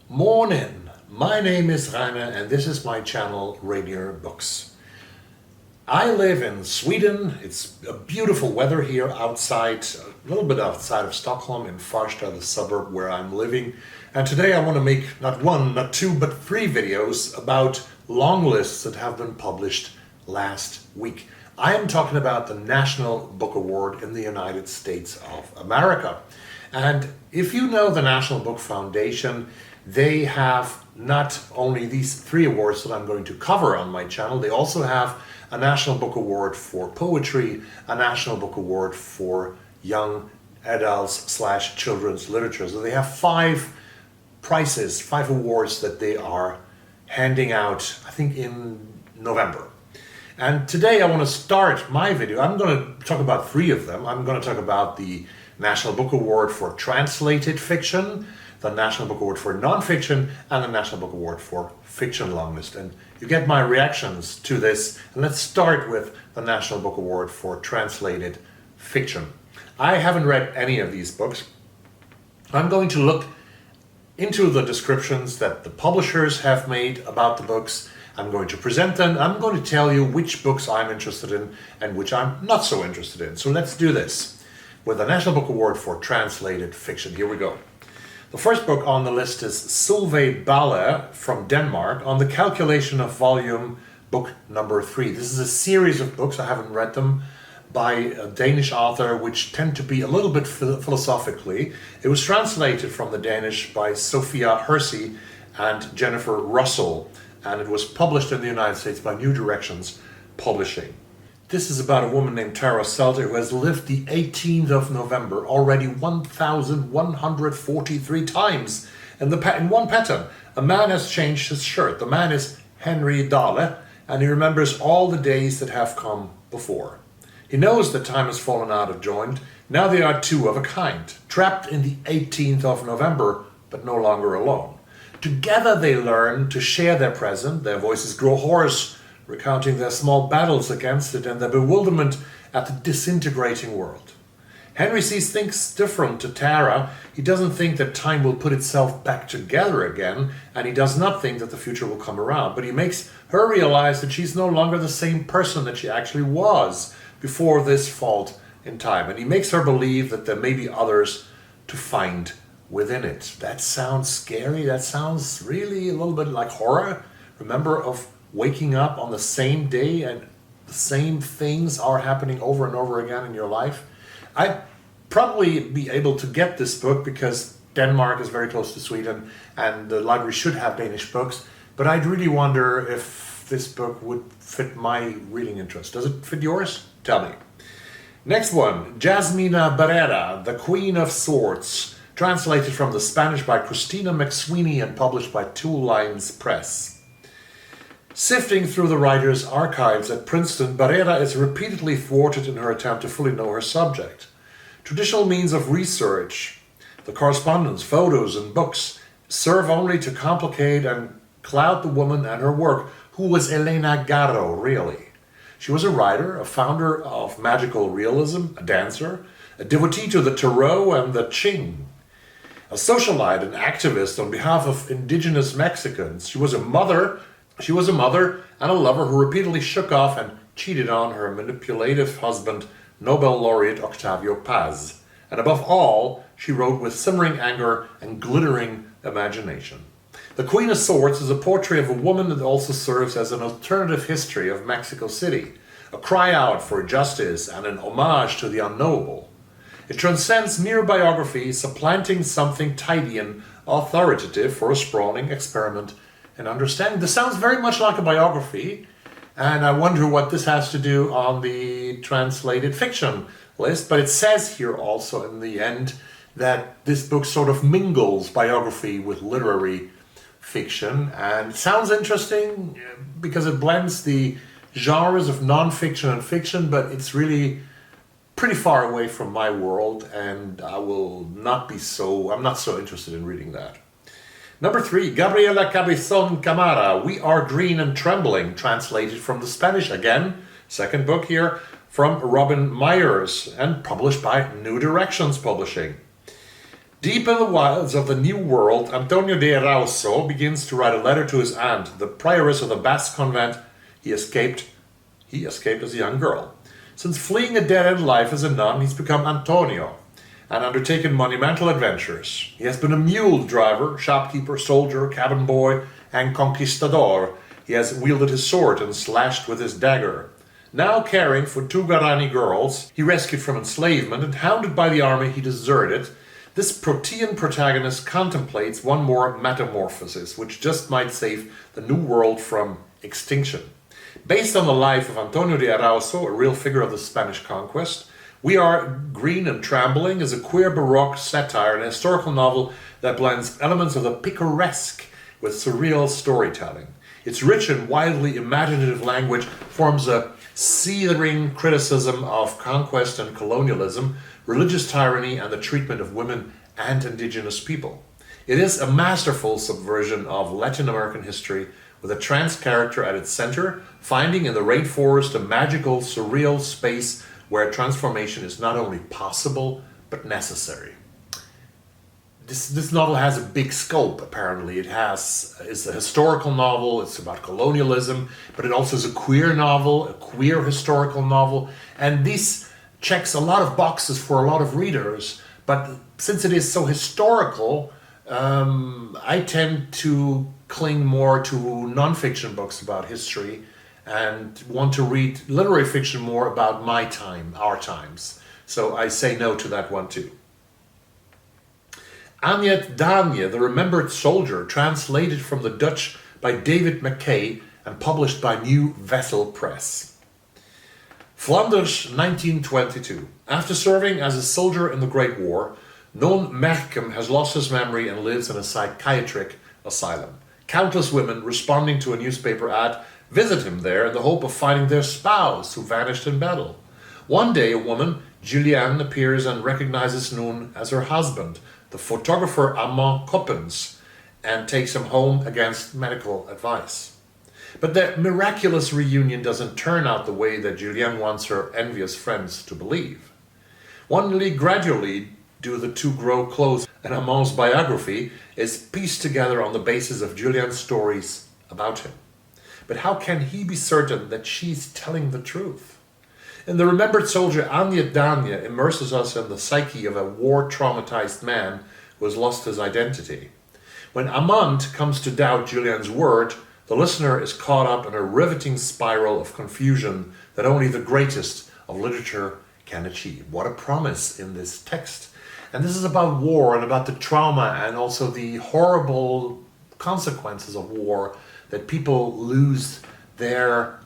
Morning, my name is Rainer and this is my channel Rainier Books. I live in Sweden. It's a beautiful weather here outside, a little bit outside of Stockholm in Farsta, the suburb where I'm living. And today I want to make not one, not two, but three videos about long lists that have been published last week. I am talking about the National Book Award in the United States of America. And if you know the National Book Foundation, they have not only these three awards that I'm going to cover on my channel, they also have a National Book Award for Poetry, a National Book Award for Young Adults / Children's Literature. So they have five prizes, five awards that they are handing out, I think in November. And today I want to start my video. I'm going to talk about three of them. I'm going to talk about the National Book Award for Translated Fiction, the National Book Award for Nonfiction, and the National Book Award for Fiction Longlist. And you get my reactions to this. And let's start with the National Book Award for Translated Fiction. I haven't read any of these books. I'm going to look into the descriptions that the publishers have made about the books. I'm going to present them. I'm going to tell you which books I'm interested in and which I'm not so interested in. So let's do this with the National Book Award for Translated Fiction. Here we go. The first book on the list is Solvej Balle from Denmark on the calculation of volume book number 3. This is a series of books, I haven't read them, by a Danish author which tend to be a little bit philosophically. It was translated from the Danish by Sophia, Hersi and Jennifer Russell, and it was published in the United States by New Directions Publishing. This is about a woman named Tara Selter who has lived the 18th of November already 1,143 times in one pattern. A man has changed his shirt. The man is Henry Dahle, and he remembers all the days that have come before. He knows that time has fallen out of joint. Now they are two of a kind, trapped in the 18th of November, but no longer alone. Together they learn to share their present. Their voices grow hoarse, recounting their small battles against it and their bewilderment at the disintegrating world. Henry sees things different to Tara. He doesn't think that time will put itself back together again, and he does not think that the future will come around, but he makes her realize that she's no longer the same person that she actually was before this fault in time, and he makes her believe that there may be others to find within it. That sounds scary. That sounds really a little bit like horror. Remember of waking up on the same day and the same things are happening over and over again in your life. I'd probably be able to get this book because Denmark is very close to Sweden and the library should have Danish books, but I'd really wonder if this book would fit my reading interest. Does it fit yours? Tell me. Next one, Jazmina Barrera, The Queen of Swords, translated from the Spanish by Christina MacSweeney and published by Two Lines Press. Sifting through the writer's archives at Princeton, Barrera is repeatedly thwarted in her attempt to fully know her subject. Traditional means of research, the correspondence, photos, and books, serve only to complicate and cloud the woman and her work. Who was Elena Garro, really? She was a writer, a founder of magical realism, a dancer, a devotee to the Tarot and the Qing, a socialite and activist on behalf of indigenous Mexicans. She was a mother and a lover who repeatedly shook off and cheated on her manipulative husband, Nobel laureate Octavio Paz. And above all, she wrote with simmering anger and glittering imagination. The Queen of Swords is a portrait of a woman that also serves as an alternative history of Mexico City, a cry out for justice and an homage to the unknowable. It transcends mere biography, supplanting something tidy and authoritative for a sprawling experiment in understanding. This sounds very much like a biography, and I wonder what this has to do on the translated fiction list, but it says here also in the end that this book sort of mingles biography with literary fiction, and it sounds interesting because it blends the genres of non-fiction and fiction, but it's really pretty far away from my world, and I'm not so interested in reading that. Number 3, Gabriela Cabezón, Cámara, We Are Green and Trembling, translated from the Spanish again, second book here, from Robin Myers, and published by New Directions Publishing. Deep in the wilds of the New World, Antonio de Arauso begins to write a letter to his aunt, the prioress of the Basque convent he escaped as a young girl. Since fleeing a dead-end life as a nun, he's become Antonio and undertaken monumental adventures. He has been a mule driver, shopkeeper, soldier, cabin boy, and conquistador. He has wielded his sword and slashed with his dagger. Now caring for two Guarani girls he rescued from enslavement and hounded by the army he deserted, this Protean protagonist contemplates one more metamorphosis, which just might save the New World from extinction. Based on the life of Antonio de Arauso, a real figure of the Spanish conquest, We Are Green and Trembling is a queer Baroque satire and a historical novel that blends elements of the picaresque with surreal storytelling. Its rich and wildly imaginative language forms a searing criticism of conquest and colonialism, religious tyranny, and the treatment of women and indigenous people. It is a masterful subversion of Latin American history with a trans character at its center, finding in the rainforest a magical, surreal space where transformation is not only possible, but necessary. This novel has a big scope, apparently. It's a historical novel, it's about colonialism, but it also is a queer novel, a queer historical novel, and this checks a lot of boxes for a lot of readers, but since it is so historical, I tend to cling more to nonfiction books about history and want to read literary fiction more about my time, our times. So I say no to that one too. Anjet, Daanje, The Remembered Soldier, translated from the Dutch by David McKay and published by New Vessel Press. Flanders, 1922. After serving as a soldier in the Great War, Non Merkem has lost his memory and lives in a psychiatric asylum. Countless women, responding to a newspaper ad, visit him there in the hope of finding their spouse who vanished in battle. One day, a woman, Julianne, appears and recognizes Non as her husband, the photographer Armand Coppens, and takes him home against medical advice. But the miraculous reunion doesn't turn out the way that Julianne wants her envious friends to believe. Only gradually do the two grow close, and Armand's biography is pieced together on the basis of Julianne's stories about him. But how can he be certain that she's telling the truth? In The Remembered Soldier, Anjet Daanje immerses us in the psyche of a war-traumatized man who has lost his identity. When Armand comes to doubt Julianne's word, the listener is caught up in a riveting spiral of confusion that only the greatest of literature can achieve. What a promise in this text. And this is about war and about the trauma and also the horrible consequences of war, that people lose their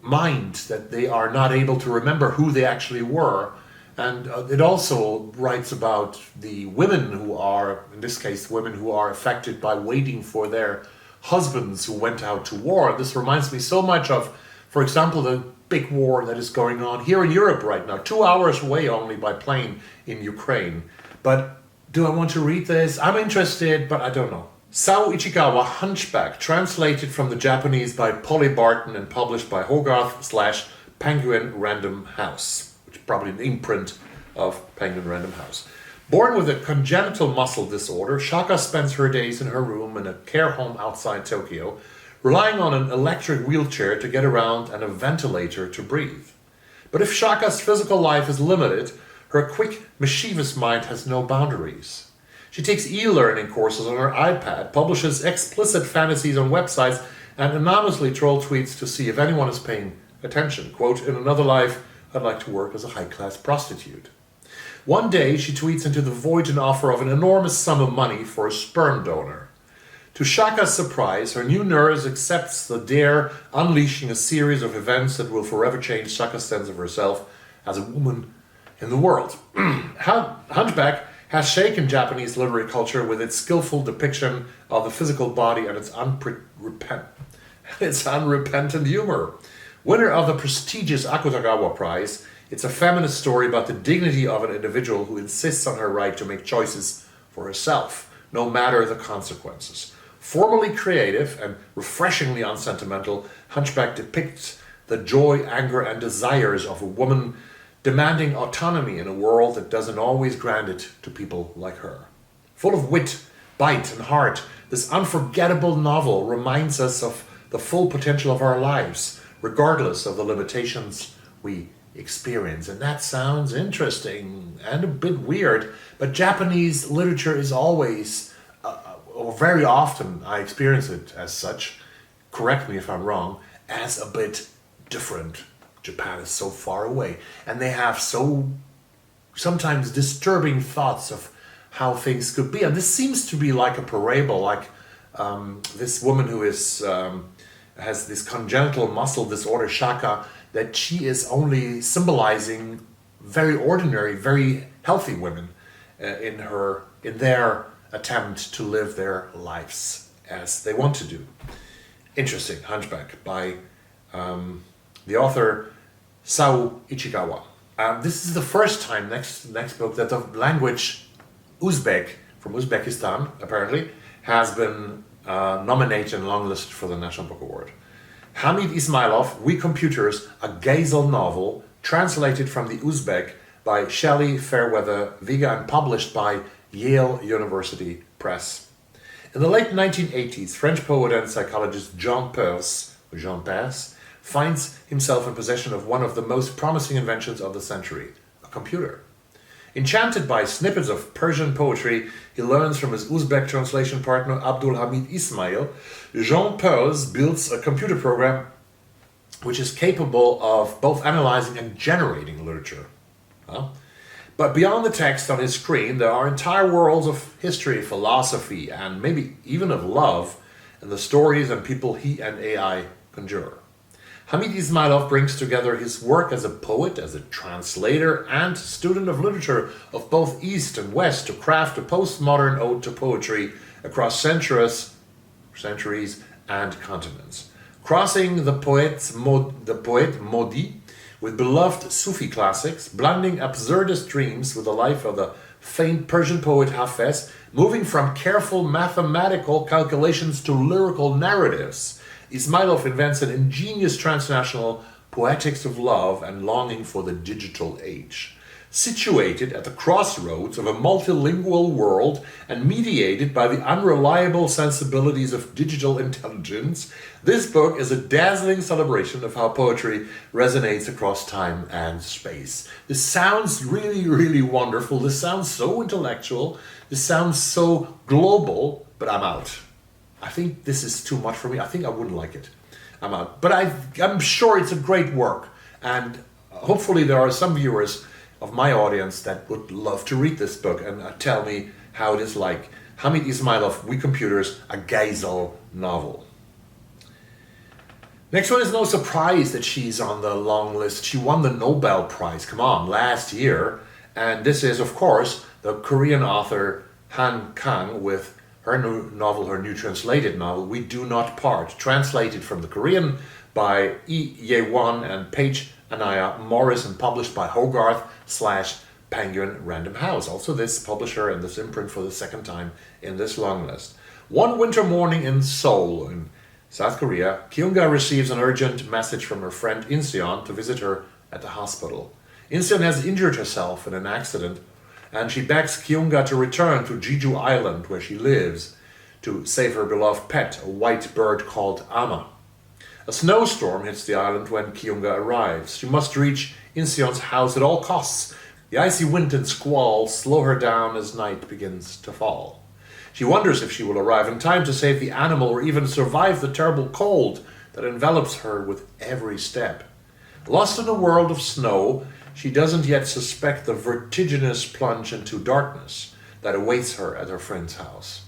mind, that they are not able to remember who they actually were. And it also writes about the women who are, in this case, women who are affected by waiting for their husbands who went out to war. This reminds me so much of, for example, the big war that is going on here in Europe right now, 2 hours away only by plane in Ukraine. But do I want to read this? I'm interested, but I don't know. Saou Ichikawa, Hunchback, translated from the Japanese by Polly Barton and published by Hogarth/Penguin Random House, which is probably an imprint of Penguin Random House. Born with a congenital muscle disorder, Shaka spends her days in her room in a care home outside Tokyo, relying on an electric wheelchair to get around and a ventilator to breathe. But if Shaka's physical life is limited, her quick, mischievous mind has no boundaries. She takes e-learning courses on her iPad, publishes explicit fantasies on websites, and anonymously troll tweets to see if anyone is paying attention. Quote, "In another life, I'd like to work as a high-class prostitute." One day, she tweets into the void an offer of an enormous sum of money for a sperm donor. To Shaka's surprise, her new nurse accepts the dare, unleashing a series of events that will forever change Shaka's sense of herself as a woman in the world. Hunchback has shaken Japanese literary culture with its skillful depiction of the physical body and its unrepentant humor. Winner of the prestigious Akutagawa Prize, it's a feminist story about the dignity of an individual who insists on her right to make choices for herself, no matter the consequences. Formally creative and refreshingly unsentimental, Hunchback depicts the joy, anger, and desires of a woman demanding autonomy in a world that doesn't always grant it to people like her. Full of wit, bite, and heart, this unforgettable novel reminds us of the full potential of our lives, regardless of the limitations we experience. And that sounds interesting and a bit weird, but Japanese literature is always, or very often, I experience it as such, correct me if I'm wrong, as a bit different. Japan is so far away, and they have so sometimes disturbing thoughts of how things could be. And this seems to be like a parable, like this woman who is has this congenital muscle disorder, Shaka, that she is only symbolizing very ordinary, very healthy women in their attempt to live their lives as they want to do. Interesting. Hunchback by the author Saou Ichikawa. This is the first time, next book, that the language Uzbek, from Uzbekistan apparently, has been nominated and longlisted for the National Book Award. Hamid Ismailov, We Computers, a Ghazal novel, translated from the Uzbek by Shelley, Fairweather-Vega, and published by Yale University Press. In the late 1980s, French poet and psychologist Jean Peirce finds himself in possession of one of the most promising inventions of the century, a computer. Enchanted by snippets of Persian poetry he learns from his Uzbek translation partner Abdul Hamid Ismail, Jean Peirce builds a computer program which is capable of both analyzing and generating literature. But beyond the text on his screen, there are entire worlds of history, philosophy, and maybe even of love in the stories and people he and AI conjure. Hamid Ismailov brings together his work as a poet, as a translator, and student of literature of both East and West to craft a postmodern ode to poetry across centuries and continents. Crossing the poet Modi with beloved Sufi classics, blending absurdist dreams with the life of the famed Persian poet Hafez, moving from careful mathematical calculations to lyrical narratives, Ismailov invents an ingenious transnational poetics of love and longing for the digital age. Situated at the crossroads of a multilingual world and mediated by the unreliable sensibilities of digital intelligence, this book is a dazzling celebration of how poetry resonates across time and space. This sounds really, really wonderful. This sounds so intellectual. This sounds so global, but I'm out. I think this is too much for me. I think I wouldn't like it. I'm out. But I'm sure it's a great work. And hopefully there are some viewers of my audience that would love to read this book and tell me how it is like. Hamid Ismailov, We Computers, a Ghazal novel. Next one is no surprise that she's on the long list. She won the Nobel Prize, last year. And this is, of course, the Korean author Kang with her new translated novel, We Do Not Part, translated from the Korean by Ye-won and Paige Aniyah Morris and published by Hogarth / Penguin Random House. Also this publisher and this imprint for the second time in this long list. One winter morning in Seoul, in South Korea, Kyunga receives an urgent message from her friend Inseon to visit her at the hospital. Inseon has injured herself in an accident, and she begs Kyunga to return to Jeju Island, where she lives, to save her beloved pet, a white bird called Ama. A snowstorm hits the island when Kyunga arrives. She must reach Inseon's house at all costs. The icy wind and squalls slow her down as night begins to fall. She wonders if she will arrive in time to save the animal or even survive the terrible cold that envelops her with every step. Lost in a world of snow, she doesn't yet suspect the vertiginous plunge into darkness that awaits her at her friend's house.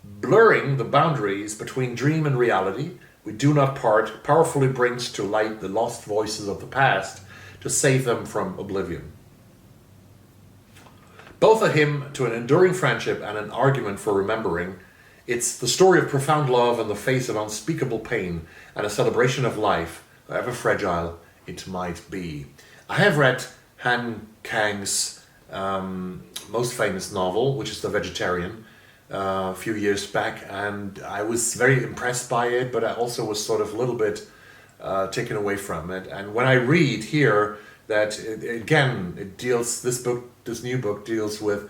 Blurring the boundaries between dream and reality, We Do Not Part powerfully brings to light the lost voices of the past to save them from oblivion. Both a hymn to an enduring friendship and an argument for remembering, it's the story of profound love in the face of unspeakable pain and a celebration of life, however fragile it might be. I have read Han Kang's most famous novel, which is The Vegetarian, a few years back, and I was very impressed by it, but I also was sort of a little bit taken away from it. And when I read here that this new book deals with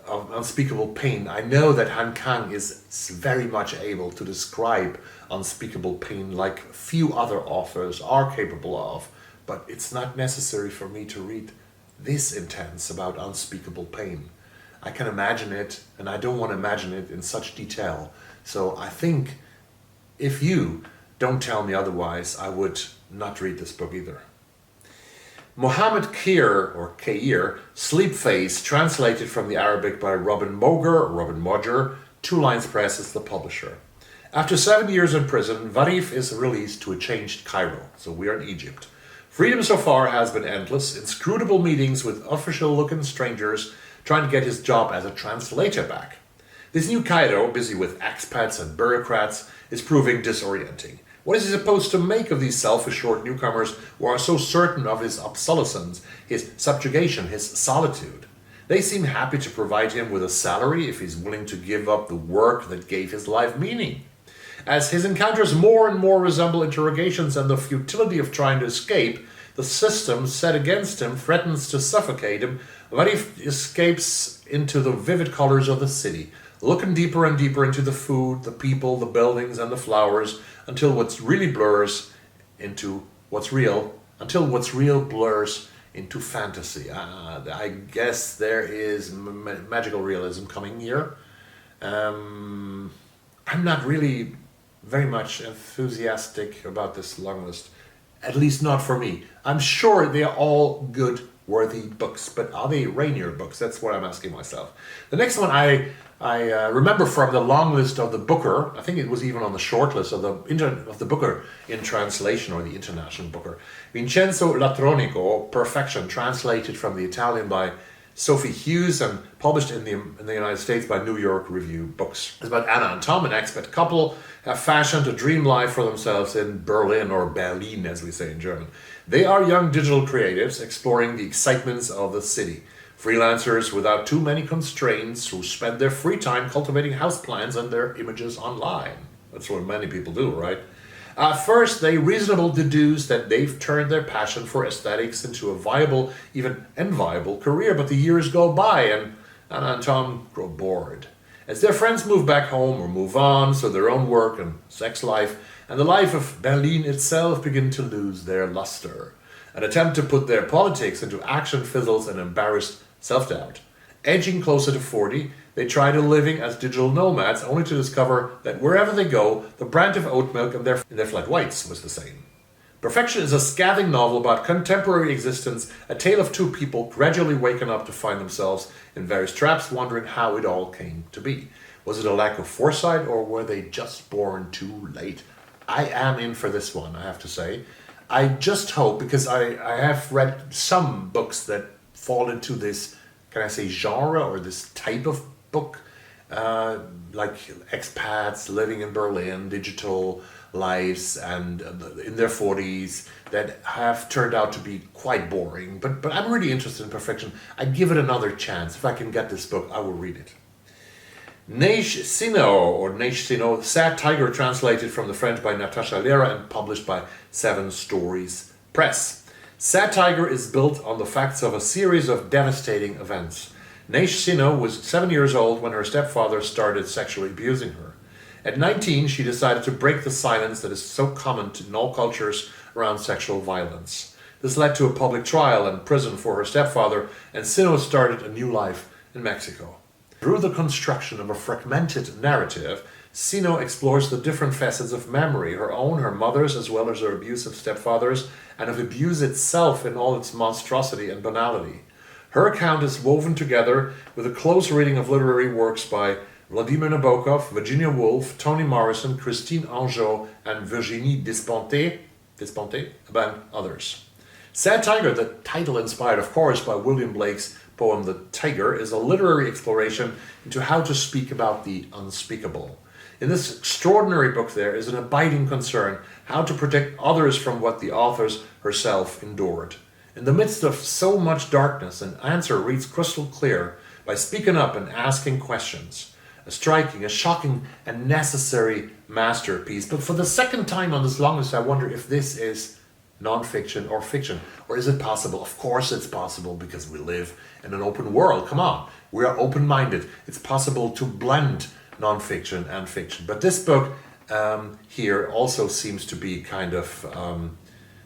unspeakable pain. I know that Kang is very much able to describe unspeakable pain like few other authors are capable of, but it's not necessary for me to read this intense about unspeakable pain. I can imagine it, and I don't want to imagine it in such detail. So I think if you don't tell me otherwise, I would not read this book either. Mohammed Kair, Sleep Face, translated from the Arabic by Robin Moger, Two Lines Press is the publisher. After 7 years in prison, Varif is released to a changed Cairo, so we are in Egypt. Freedom so far has been endless, inscrutable meetings with official-looking strangers trying to get his job as a translator back. This new Cairo, busy with expats and bureaucrats, is proving disorienting. What is he supposed to make of these self-assured newcomers who are so certain of his obsolescence, his subjugation, his solitude? They seem happy to provide him with a salary if he's willing to give up the work that gave his life meaning. As his encounters more and more resemble interrogations and the futility of trying to escape, the system set against him threatens to suffocate him. Varif escapes into the vivid colors of the city, looking deeper and deeper into the food, the people, the buildings, and the flowers, until what's real blurs into fantasy. I guess there is magical realism coming here. I'm not really very much enthusiastic about this long list, at least not for me. I'm sure they are all good, worthy books, but are they Rainier books? That's what I'm asking myself. The next one I remember from the long list of the Booker. I think it was even on the short list of the Booker in translation, or the International Booker. Vincenzo Latronico, Perfection, translated from the Italian by Sophie Hughes and published in the United States by New York Review Books. It's about Anna and Tom, an expat couple, have fashioned a dream life for themselves in Berlin, or Berlin as we say in German. They are young digital creatives exploring the excitements of the city. Freelancers without too many constraints who spend their free time cultivating houseplants and their images online. That's what many people do, right? First, they reasonably deduce that they've turned their passion for aesthetics into a viable, even enviable career, but the years go by and Anna and Tom grow bored. As their friends move back home or move on, so their own work and sex life and the life of Berlin itself begin to lose their luster. An attempt to put their politics into action fizzles in embarrassed self-doubt. Edging closer to 40, they try to living as digital nomads, only to discover that wherever they go, the brand of oat milk in their flat whites was the same. Perfection is a scathing novel about contemporary existence, a tale of two people gradually waking up to find themselves in various traps, wondering how it all came to be. Was it a lack of foresight, or were they just born too late? I am in for this one, I have to say. I just hope, because I have read some books that fall into this, can I say, genre, or this type of book, like expats living in Berlin, digital lives, and in their 40s, that have turned out to be quite boring. But I'm really interested in Perfection. I'd give it another chance. If I can get this book, I will read it. Neige Sino, Sad Tiger, translated from the French by Natasha Lera and published by Seven Stories Press. Sad Tiger is built on the facts of a series of devastating events. Neige Sino was 7 years old when her stepfather started sexually abusing her. At 19, she decided to break the silence that is so common in all cultures around sexual violence. This led to a public trial and prison for her stepfather, and Sino started a new life in Mexico. Through the construction of a fragmented narrative, Sino explores the different facets of memory, her own, her mother's, as well as her abusive stepfather's, and of abuse itself in all its monstrosity and banality. Her account is woven together with a close reading of literary works by Vladimir Nabokov, Virginia Woolf, Toni Morrison, Christine Angot, and Virginie Despentes, among others. Sad Tiger, the title inspired, of course, by William Blake's poem The Tiger, is a literary exploration into how to speak about the unspeakable. In this extraordinary book there is an abiding concern how to protect others from what the author herself endured. In the midst of so much darkness, an answer reads crystal clear by speaking up and asking questions. A striking, a shocking, and necessary masterpiece. But for the second time on this long list, I wonder if this is non-fiction or fiction? Or is it possible? Of course it's possible, because we live in an open world. Come on, we are open-minded. It's possible to blend non-fiction and fiction. But this book here also seems to be kind of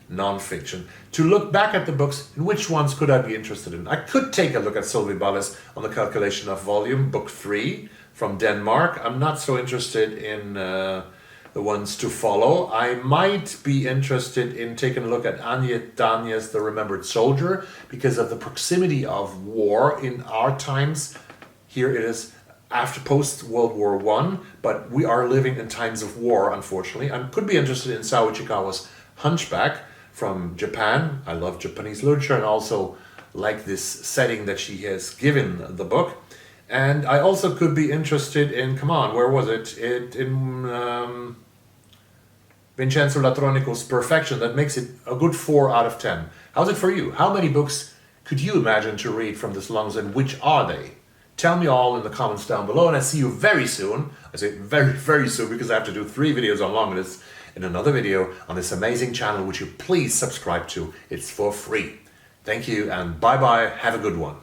non-fiction. To look back at the books, in which ones could I be interested in? I could take a look at Solvej Balle's On the Calculation of Volume, book 3 from Denmark. I'm not so interested in the ones to follow. I might be interested in taking a look at Anjet Danje's The Remembered Soldier, because of the proximity of war in our times. Here it is after post-World War I, but we are living in times of war, unfortunately. I could be interested in Saou Ichikawa's Hunchback from Japan. I love Japanese literature and also like this setting that she has given the book. And I also could be interested in, come on, where was it? In Vincenzo Latronico's Perfection. That makes it a good 4 out of 10. How's it for you? How many books could you imagine to read from this Longlist, and which are they? Tell me all in the comments down below, and I see you very soon. I say very, very soon, because I have to do 3 videos on Longlist in another video on this amazing channel, which you please subscribe to. It's for free. Thank you, and bye-bye. Have a good one.